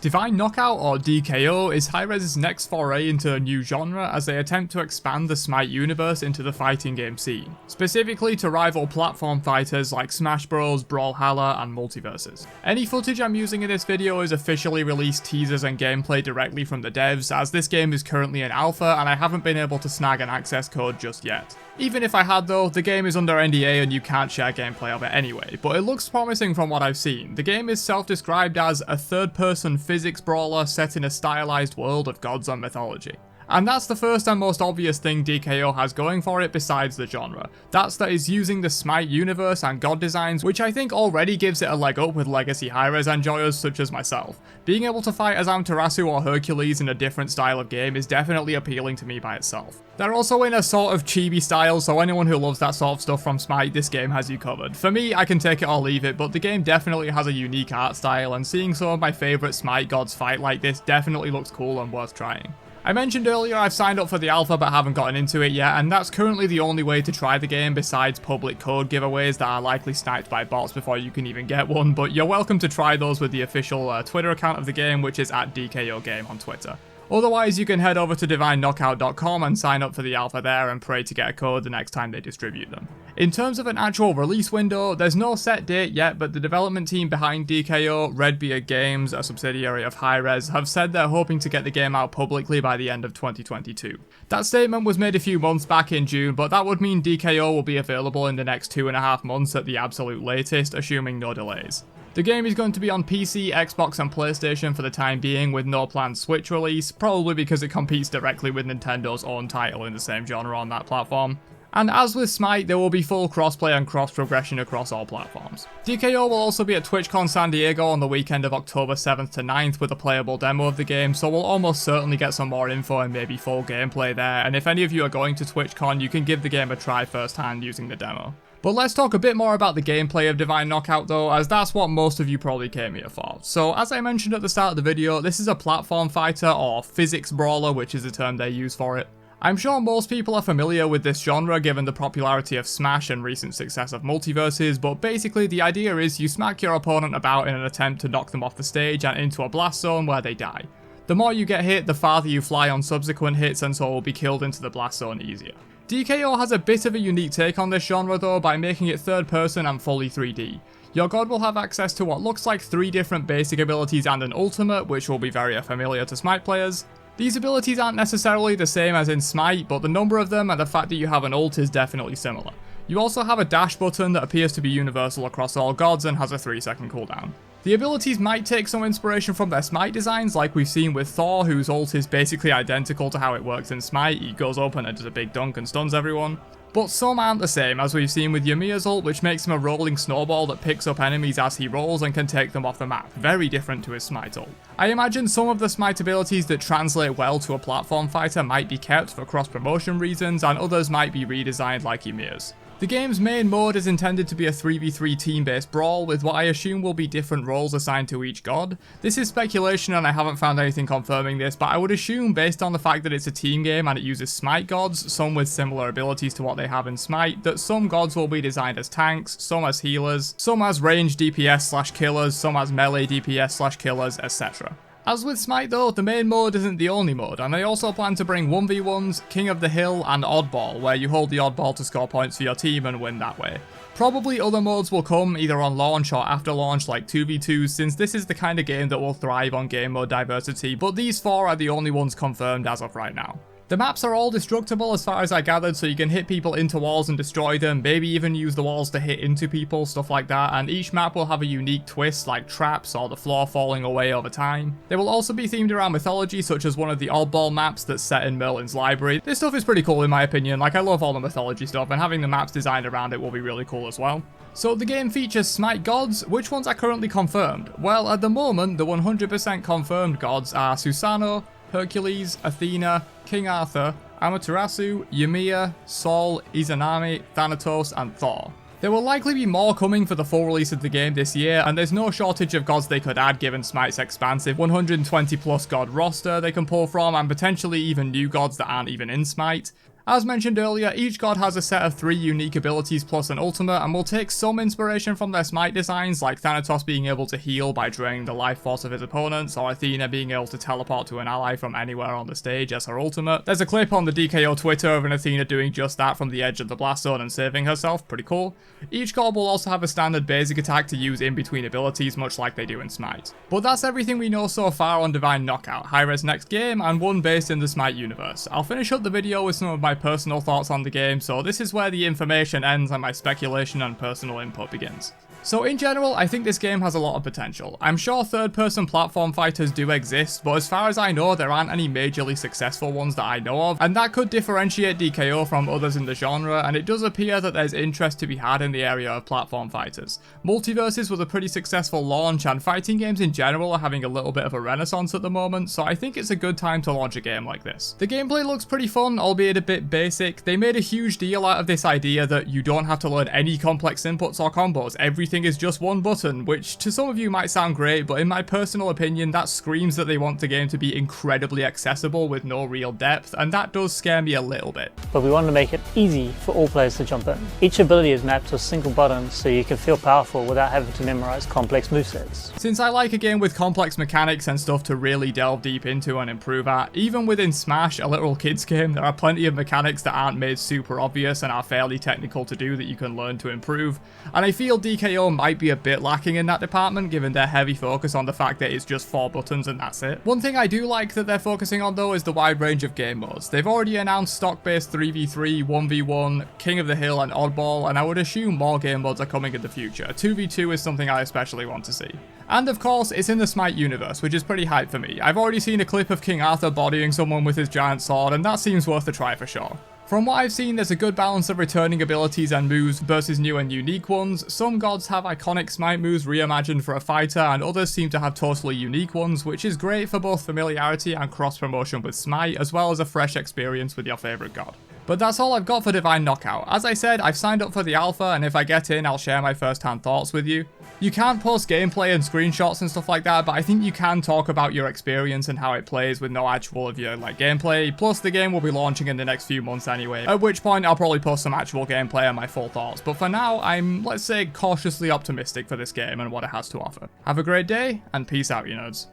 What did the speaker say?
Divine Knockout, or DKO, is HiRez's next foray into a new genre as they attempt to expand the Smite universe into the fighting game scene, specifically to rival platform fighters like Smash Bros, Brawler, and Multiverses. Any footage I'm using in this video is officially released teasers and gameplay directly from the devs, as this game is currently in alpha and I haven't been able to snag an access code just yet. Even if I had though, the game is under NDA and you can't share gameplay of it anyway, but it looks promising from what I've seen. The game is self-described as a third-person physics brawler set in a stylized world of gods and mythology. And that's the first and most obvious thing DKO has going for it besides the genre. That's that it's using the Smite universe and god designs, which I think already gives it a leg up with legacy HiRez enjoyers such as myself. Being able to fight as Amaterasu or Hercules in a different style of game is definitely appealing to me by itself. They're also in a sort of chibi style, so anyone who loves that sort of stuff from Smite, this game has you covered. For me, I can take it or leave it, but the game definitely has a unique art style, and seeing some of my favourite Smite gods fight like this definitely looks cool and worth trying. I mentioned earlier I've signed up for the alpha but haven't gotten into it yet, and that's currently the only way to try the game besides public code giveaways that are likely sniped by bots before you can even get one, but you're welcome to try those with the official Twitter account of the game, which is @DKOGame on Twitter. Otherwise, you can head over to divineknockout.com and sign up for the alpha there and pray to get a code the next time they distribute them. In terms of an actual release window, there's no set date yet, but the development team behind DKO, Redbeard Games, a subsidiary of HiRez, have said they're hoping to get the game out publicly by the end of 2022. That statement was made a few months back in June, but that would mean DKO will be available in the next 2.5 months at the absolute latest, assuming no delays. The game is going to be on PC, Xbox and PlayStation for the time being, with no planned Switch release, probably because it competes directly with Nintendo's own title in the same genre on that platform. And as with Smite, there will be full crossplay and cross-progression across all platforms. DKO will also be at TwitchCon San Diego on the weekend of October 7th to 9th with a playable demo of the game, so we'll almost certainly get some more info and maybe full gameplay there, and if any of you are going to TwitchCon, you can give the game a try firsthand using the demo. But let's talk a bit more about the gameplay of Divine Knockout though, as that's what most of you probably came here for. So as I mentioned at the start of the video, this is a platform fighter or physics brawler, which is the term they use for it. I'm sure most people are familiar with this genre given the popularity of Smash and recent success of Multiverses, but basically the idea is you smack your opponent about in an attempt to knock them off the stage and into a blast zone where they die. The more you get hit, the farther you fly on subsequent hits, and so will be killed into the blast zone easier. DKO has a bit of a unique take on this genre though by making it third person and fully 3D. Your god will have access to what looks like 3 different basic abilities and an ultimate, which will be very familiar to Smite players. These abilities aren't necessarily the same as in Smite, but the number of them and the fact that you have an ult is definitely similar. You also have a dash button that appears to be universal across all gods and has a 3-second cooldown. The abilities might take some inspiration from their Smite designs, like we've seen with Thor, whose ult is basically identical to how it works in Smite. He goes up and does a big dunk and stuns everyone. But some aren't the same, as we've seen with Ymir's ult, which makes him a rolling snowball that picks up enemies as he rolls and can take them off the map, very different to his Smite ult. I imagine some of the Smite abilities that translate well to a platform fighter might be kept for cross-promotion reasons, and others might be redesigned like Ymir's. The game's main mode is intended to be a 3v3 team-based brawl with what I assume will be different roles assigned to each god. This is speculation and I haven't found anything confirming this, but I would assume based on the fact that it's a team game and it uses Smite gods, some with similar abilities to what they have in Smite, that some gods will be designed as tanks, some as healers, some as ranged DPS/killers, some as melee DPS/killers, etc. As with Smite though, the main mode isn't the only mode, and they also plan to bring 1v1s, King of the Hill, and Oddball, where you hold the oddball to score points for your team and win that way. Probably other modes will come either on launch or after launch like 2v2s, since this is the kind of game that will thrive on game mode diversity, but these 4 are the only ones confirmed as of right now. The maps are all destructible as far as I gathered, so you can hit people into walls and destroy them, maybe even use the walls to hit into people, stuff like that, and each map will have a unique twist like traps or the floor falling away over time. They will also be themed around mythology, such as one of the Oddball maps that's set in Merlin's library. This stuff is pretty cool in my opinion, like I love all the mythology stuff, and having the maps designed around it will be really cool as well. So the game features Smite gods. Which ones are currently confirmed? Well, at the moment, the 100% confirmed gods are Susanoo, Hercules, Athena, King Arthur, Amaterasu, Ymir, Sol, Izanami, Thanatos, and Thor. There will likely be more coming for the full release of the game this year, and there's no shortage of gods they could add given Smite's expansive 120 plus god roster they can pull from, and potentially even new gods that aren't even in Smite. As mentioned earlier, each god has a set of 3 unique abilities plus an ultimate, and will take some inspiration from their Smite designs, like Thanatos being able to heal by draining the life force of his opponents, or Athena being able to teleport to an ally from anywhere on the stage as her ultimate. There's a clip on the DKO Twitter of an Athena doing just that from the edge of the blast zone and saving herself, pretty cool. Each god will also have a standard basic attack to use in between abilities, much like they do in Smite. But that's everything we know so far on Divine Knockout, HiRez next game, and one based in the Smite universe. I'll finish up the video with some of my personal thoughts on the game, so this is where the information ends and my speculation and personal input begins. So in general, I think this game has a lot of potential. I'm sure third-person platform fighters do exist, but as far as I know, there aren't any majorly successful ones that I know of, and that could differentiate DKO from others in the genre, and it does appear that there's interest to be had in the area of platform fighters. Multiverses was a pretty successful launch, and fighting games in general are having a little bit of a renaissance at the moment, so I think it's a good time to launch a game like this. The gameplay looks pretty fun, albeit a bit basic. They made a huge deal out of this idea that you don't have to learn any complex inputs or combos, everything is just one button, which to some of you might sound great, but in my personal opinion that screams that they want the game to be incredibly accessible with no real depth, and that does scare me a little bit. But we want to make it easy for all players to jump in. Each ability is mapped to a single button so you can feel powerful without having to memorize complex movesets. Since I like a game with complex mechanics and stuff to really delve deep into and improve at, even within Smash, a literal kids game, there are plenty of mechanics that aren't made super obvious and are fairly technical to do that you can learn to improve, and I feel DKO might be a bit lacking in that department given their heavy focus on the fact that it's just 4 buttons and that's it. One thing I do like that they're focusing on though is the wide range of game modes. They've already announced stock-based 3v3, 1v1, King of the Hill and Oddball, and I would assume more game modes are coming in the future. 2v2 is something I especially want to see. And of course, it's in the Smite universe, which is pretty hype for me. I've already seen a clip of King Arthur bodying someone with his giant sword, and that seems worth a try for sure. From what I've seen, there's a good balance of returning abilities and moves versus new and unique ones. Some gods have iconic Smite moves reimagined for a fighter, and others seem to have totally unique ones, which is great for both familiarity and cross-promotion with Smite, as well as a fresh experience with your favourite god. But that's all I've got for Divine Knockout. As I said, I've signed up for the alpha, and if I get in, I'll share my first-hand thoughts with you. You can't post gameplay and screenshots and stuff like that, but I think you can talk about your experience and how it plays with no actual of your gameplay. Plus, the game will be launching in the next few months anyway, at which point I'll probably post some actual gameplay and my full thoughts. But for now, I'm, let's say, cautiously optimistic for this game and what it has to offer. Have a great day, and peace out, you nerds.